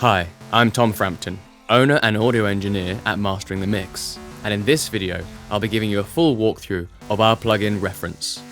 Hi, I'm Tom Frampton, owner and audio engineer at Mastering the Mix, and in this video, I'll be giving you a full walkthrough of our plugin Reference.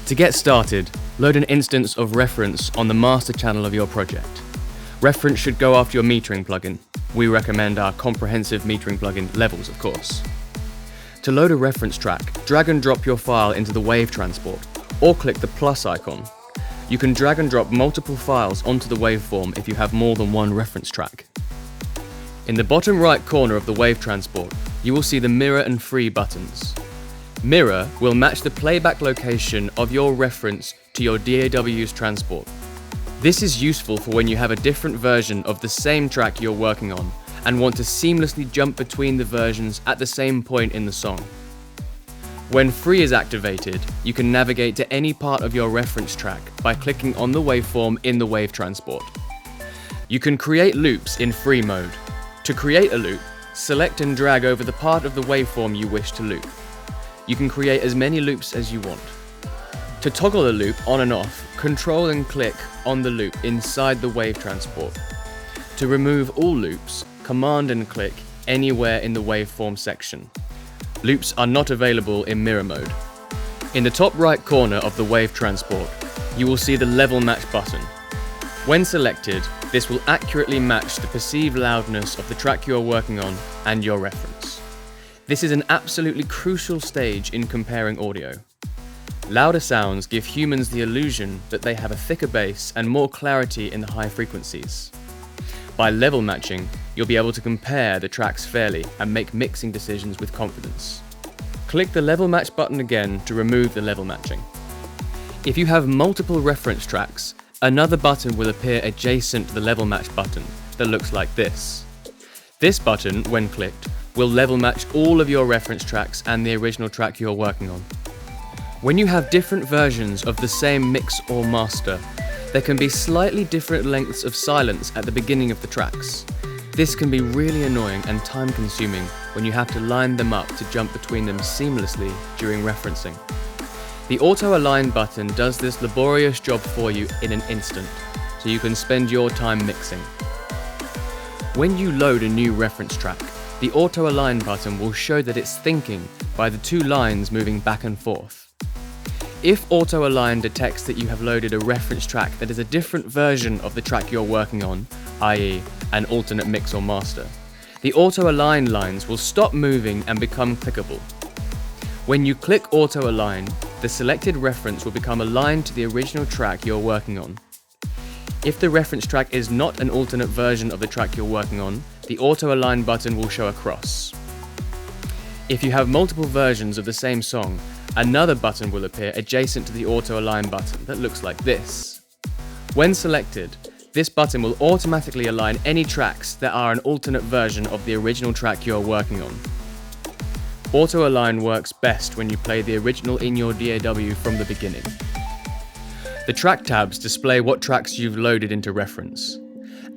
To get started, load an instance of Reference on the master channel of your project. Reference should go after your metering plugin. We recommend our comprehensive metering plugin Levels, of course. To load a reference track, drag and drop your file into the wave transport, or click the plus icon. You can drag and drop multiple files onto the waveform if you have more than one reference track. In the bottom right corner of the wave transport, you will see the mirror and free buttons. Mirror will match the playback location of your reference to your DAW's transport. This is useful for when you have a different version of the same track you're working on and want to seamlessly jump between the versions at the same point in the song. When free is activated, you can navigate to any part of your reference track by clicking on the waveform in the wave transport. You can create loops in free mode. To create a loop, select and drag over the part of the waveform you wish to loop. You can create as many loops as you want. To toggle a loop on and off, control and click on the loop inside the wave transport. To remove all loops, command and click anywhere in the waveform section. Loops are not available in mirror mode. In the top right corner of the wave transport, you will see the level match button. When selected, this will accurately match the perceived loudness of the track you are working on and your reference. This is an absolutely crucial stage in comparing audio. Louder sounds give humans the illusion that they have a thicker bass and more clarity in the high frequencies. By level matching, you'll be able to compare the tracks fairly and make mixing decisions with confidence. Click the level match button again to remove the level matching. If you have multiple reference tracks, another button will appear adjacent to the level match button that looks like this. This button, when clicked, will level match all of your reference tracks and the original track you're working on. When you have different versions of the same mix or master, there can be slightly different lengths of silence at the beginning of the tracks. This can be really annoying and time-consuming when you have to line them up to jump between them seamlessly during referencing. The auto-align button does this laborious job for you in an instant, so you can spend your time mixing. When you load a new reference track, the auto-align button will show that it's thinking by the two lines moving back and forth. If auto-align detects that you have loaded a reference track that is a different version of the track you're working on, i.e. an alternate mix or master, the auto-align lines will stop moving and become clickable. When you click auto-align, the selected reference will become aligned to the original track you're working on. If the reference track is not an alternate version of the track you're working on, the auto-align button will show a cross. If you have multiple versions of the same song, another button will appear adjacent to the auto-align button that looks like this. When selected, this button will automatically align any tracks that are an alternate version of the original track you're working on. Auto-align works best when you play the original in your DAW from the beginning. The track tabs display what tracks you've loaded into reference.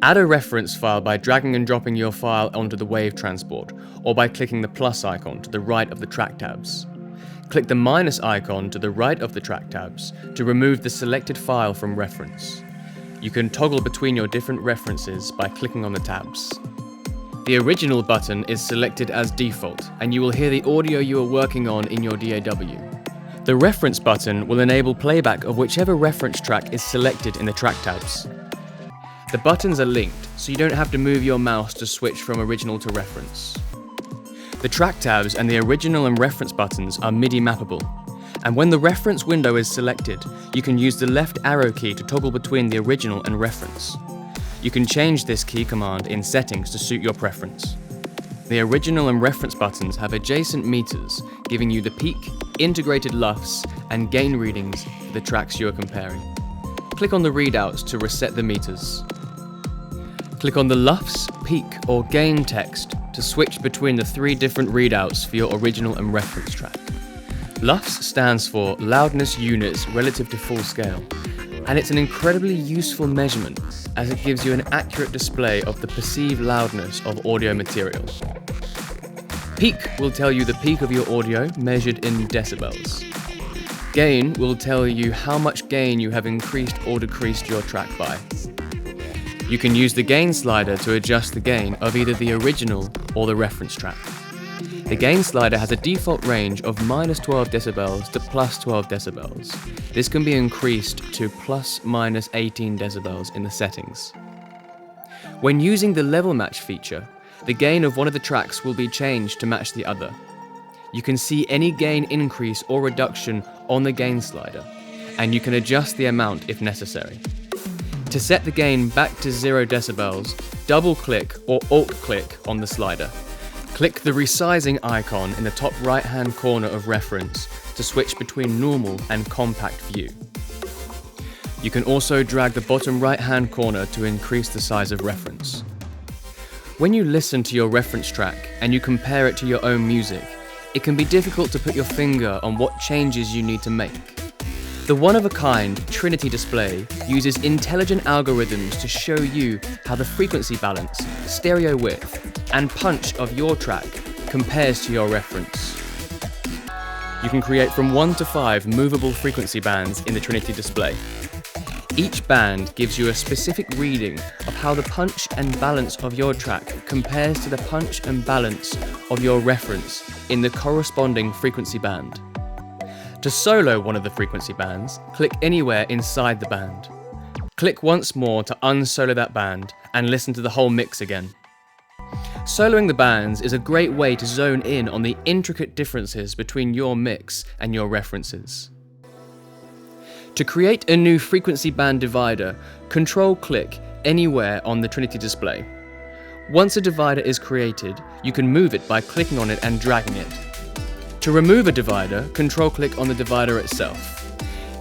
Add a reference file by dragging and dropping your file onto the wave transport, or by clicking the plus icon to the right of the track tabs. Click the minus icon to the right of the track tabs to remove the selected file from reference. You can toggle between your different references by clicking on the tabs. The original button is selected as default, and you will hear the audio you are working on in your DAW. The reference button will enable playback of whichever reference track is selected in the track tabs. The buttons are linked, so you don't have to move your mouse to switch from original to reference. The track tabs and the original and reference buttons are MIDI mappable, and when the reference window is selected, you can use the left arrow key to toggle between the original and reference. You can change this key command in settings to suit your preference. The original and reference buttons have adjacent meters, giving you the peak, integrated LUFS, and gain readings for the tracks you are comparing. Click on the readouts to reset the meters. Click on the LUFS, peak, or gain text to switch between the three different readouts for your original and reference track. LUFS stands for Loudness Units Relative to Full Scale, and it's an incredibly useful measurement as it gives you an accurate display of the perceived loudness of audio material. Peak will tell you the peak of your audio measured in decibels. Gain will tell you how much gain you have increased or decreased your track by. You can use the gain slider to adjust the gain of either the original or the reference track. The gain slider has a default range of -12 decibels to +12 decibels. This can be increased to ±18 decibels in the settings. When using the level match feature, the gain of one of the tracks will be changed to match the other. You can see any gain increase or reduction on the gain slider, and you can adjust the amount if necessary. To set the gain back to 0 decibels, double-click or alt-click on the slider. Click the resizing icon in the top right-hand corner of reference to switch between normal and compact view. You can also drag the bottom right-hand corner to increase the size of reference. When you listen to your reference track and you compare it to your own music, it can be difficult to put your finger on what changes you need to make. The one-of-a-kind Trinity Display uses intelligent algorithms to show you how the frequency balance, stereo width, and punch of your track compares to your reference. You can create from 1 to 5 movable frequency bands in the Trinity Display. Each band gives you a specific reading of how the punch and balance of your track compares to the punch and balance of your reference in the corresponding frequency band. To solo one of the frequency bands, click anywhere inside the band. Click once more to unsolo that band and listen to the whole mix again. Soloing the bands is a great way to zone in on the intricate differences between your mix and your references. To create a new frequency band divider, Control-click anywhere on the Trinity Display. Once a divider is created, you can move it by clicking on it and dragging it. To remove a divider, Control-click on the divider itself.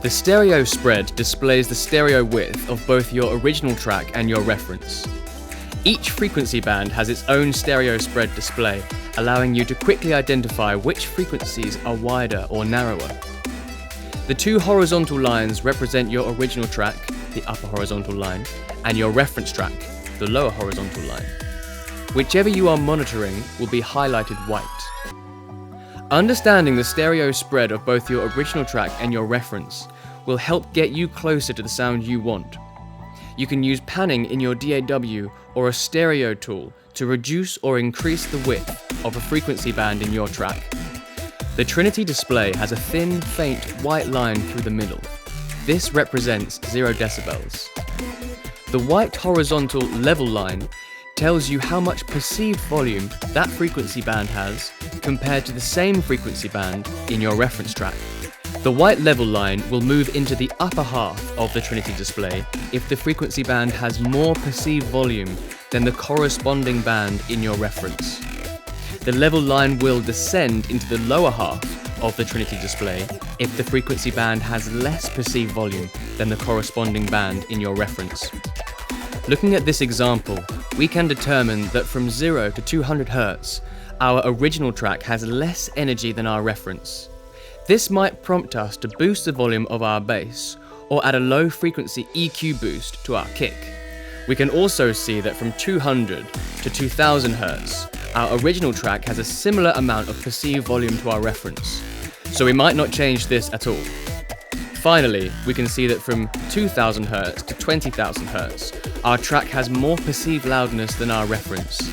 The stereo spread displays the stereo width of both your original track and your reference. Each frequency band has its own stereo spread display, allowing you to quickly identify which frequencies are wider or narrower. The two horizontal lines represent your original track, the upper horizontal line, and your reference track, the lower horizontal line. Whichever you are monitoring will be highlighted white. Understanding the stereo spread of both your original track and your reference will help get you closer to the sound you want. You can use panning in your DAW or a stereo tool to reduce or increase the width of a frequency band in your track. The Trinity Display has a thin, faint white line through the middle. This represents 0 decibels. The white horizontal level line tells you how much perceived volume that frequency band has compared to the same frequency band in your reference track. The white level line will move into the upper half of the Trinity Display if the frequency band has more perceived volume than the corresponding band in your reference. The level line will descend into the lower half of the Trinity Display if the frequency band has less perceived volume than the corresponding band in your reference. Looking at this example, we can determine that from 0 to 200 Hz, our original track has less energy than our reference. This might prompt us to boost the volume of our bass, or add a low frequency EQ boost to our kick. We can also see that from 200 to 2000 Hz, our original track has a similar amount of perceived volume to our reference, so we might not change this at all. Finally, we can see that from 2000 Hz to 20,000 Hz, our track has more perceived loudness than our reference.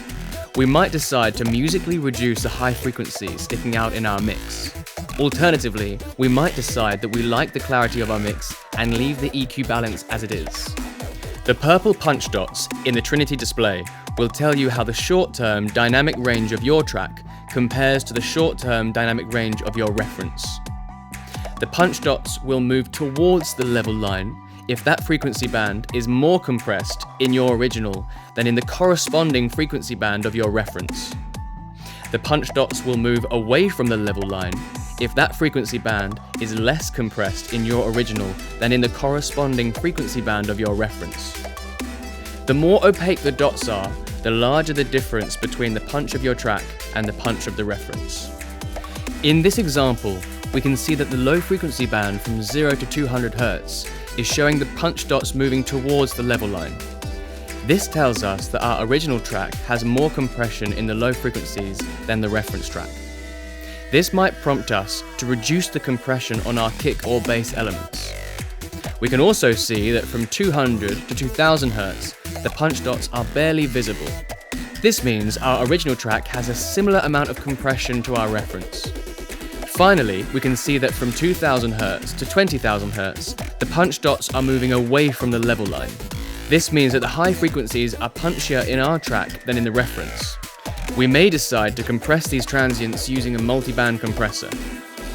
We might decide to musically reduce the high frequency sticking out in our mix. Alternatively, we might decide that we like the clarity of our mix and leave the EQ balance as it is. The purple punch dots in the Trinity Display will tell you how the short-term dynamic range of your track compares to the short-term dynamic range of your reference. The punch dots will move towards the level line if that frequency band is more compressed in your original than in the corresponding frequency band of your reference. The punch dots will move away from the level line if that frequency band is less compressed in your original than in the corresponding frequency band of your reference. The more opaque the dots are, the larger the difference between the punch of your track and the punch of the reference. In this example, we can see that the low frequency band from 0 to 200 Hz is showing the punch dots moving towards the level line. This tells us that our original track has more compression in the low frequencies than the reference track. This might prompt us to reduce the compression on our kick or bass elements. We can also see that from 200 to 2000 Hz, the punch dots are barely visible. This means our original track has a similar amount of compression to our reference. Finally, we can see that from 2000 Hz to 20,000 Hz, the punch dots are moving away from the level line. This means that the high frequencies are punchier in our track than in the reference. We may decide to compress these transients using a multiband compressor,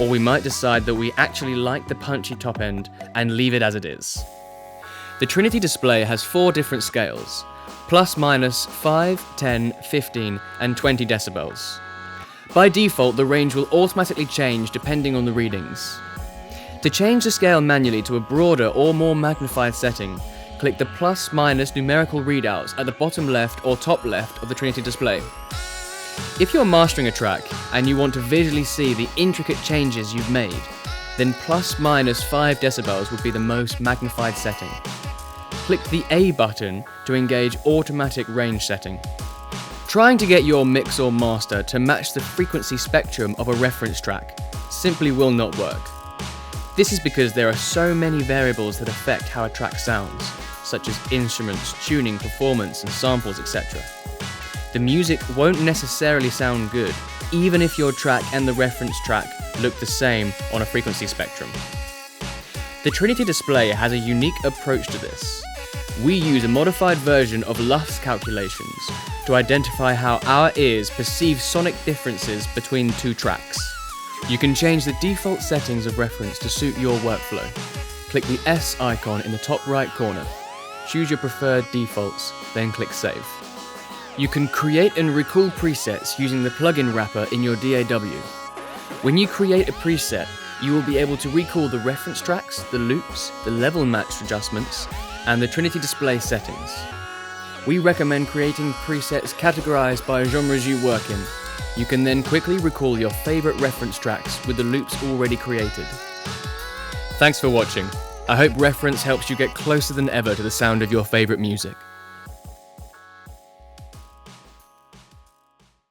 or we might decide that we actually like the punchy top end and leave it as it is. The Trinity Display has 4 different scales, plus minus 5, 10, 15, and 20 decibels. By default, the range will automatically change depending on the readings. To change the scale manually to a broader or more magnified setting, click the plus minus numerical readouts at the bottom left or top left of the Trinity Display. If you're mastering a track and you want to visually see the intricate changes you've made, then plus minus 5 decibels would be the most magnified setting. Click the A button to engage automatic range setting. Trying to get your mix or master to match the frequency spectrum of a reference track simply will not work. This is because there are so many variables that affect how a track sounds, such as instruments, tuning, performance, and samples, etc. The music won't necessarily sound good, even if your track and the reference track look the same on a frequency spectrum. The Trinity Display has a unique approach to this. We use a modified version of LUFS calculations to identify how our ears perceive sonic differences between 2 tracks. You can change the default settings of reference to suit your workflow. Click the S icon in the top right corner. Choose your preferred defaults, then click Save. You can create and recall presets using the plugin wrapper in your DAW. When you create a preset, you will be able to recall the reference tracks, the loops, the level match adjustments, and the Trinity Display settings. We recommend creating presets categorized by genres you work in. You can then quickly recall your favorite reference tracks with the loops already created. Thanks for watching. I hope reference helps you get closer than ever to the sound of your favorite music.